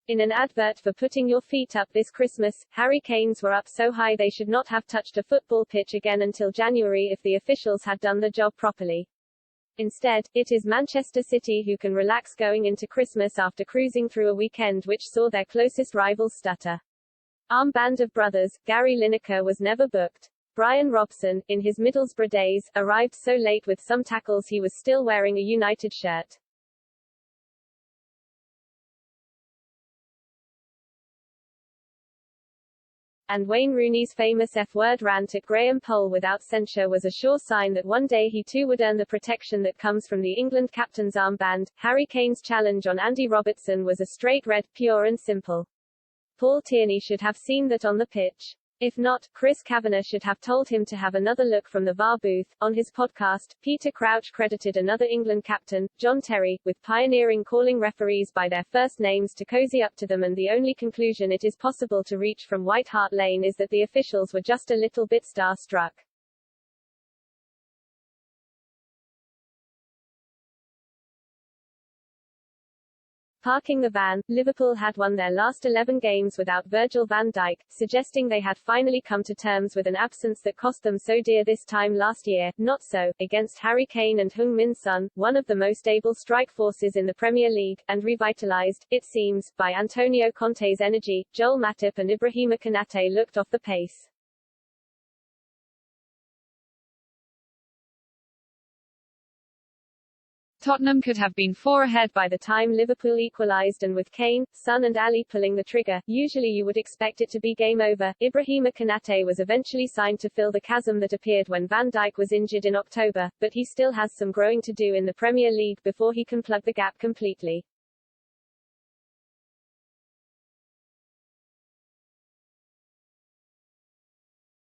In an advert for Putting Your Feet Up this Christmas, Harry Kane's were up so high they should not have touched a football pitch again until January if the officials had done the job properly. Instead, it is Manchester City who can relax going into Christmas after cruising through a weekend which saw their closest rivals stutter. Armband of brothers, Gary Lineker was never booked. Brian Robson, in his Middlesbrough days, arrived so late with some tackles he was still wearing a United shirt. And Wayne Rooney's famous F-word rant at Graham Poll without censure was a sure sign that one day he too would earn the protection that comes from the England captain's armband. Harry Kane's challenge on Andy Robertson was a straight red, pure and simple. Paul Tierney should have seen that on the pitch. If not, Chris Kavanagh should have told him to have another look from the VAR booth. On his podcast, Peter Crouch credited another England captain, John Terry, with pioneering calling referees by their first names to cozy up to them, and the only conclusion it is possible to reach from White Hart Lane is that the officials were just a little bit star-struck. Parking the van, Liverpool had won their last 11 games without Virgil van Dijk, suggesting they had finally come to terms with an absence that cost them so dear this time last year. Not so, against Harry Kane and Heung-min Son, one of the most able strike forces in the Premier League, and revitalized, it seems, by Antonio Conte's energy, Joel Matip and Ibrahima Konate looked off the pace. Tottenham could have been 4 ahead by the time Liverpool equalised, and with Kane, Son and Ali pulling the trigger, usually you would expect it to be game over. Ibrahima Konate was eventually signed to fill the chasm that appeared when Van Dijk was injured in October, but he still has some growing to do in the Premier League before he can plug the gap completely.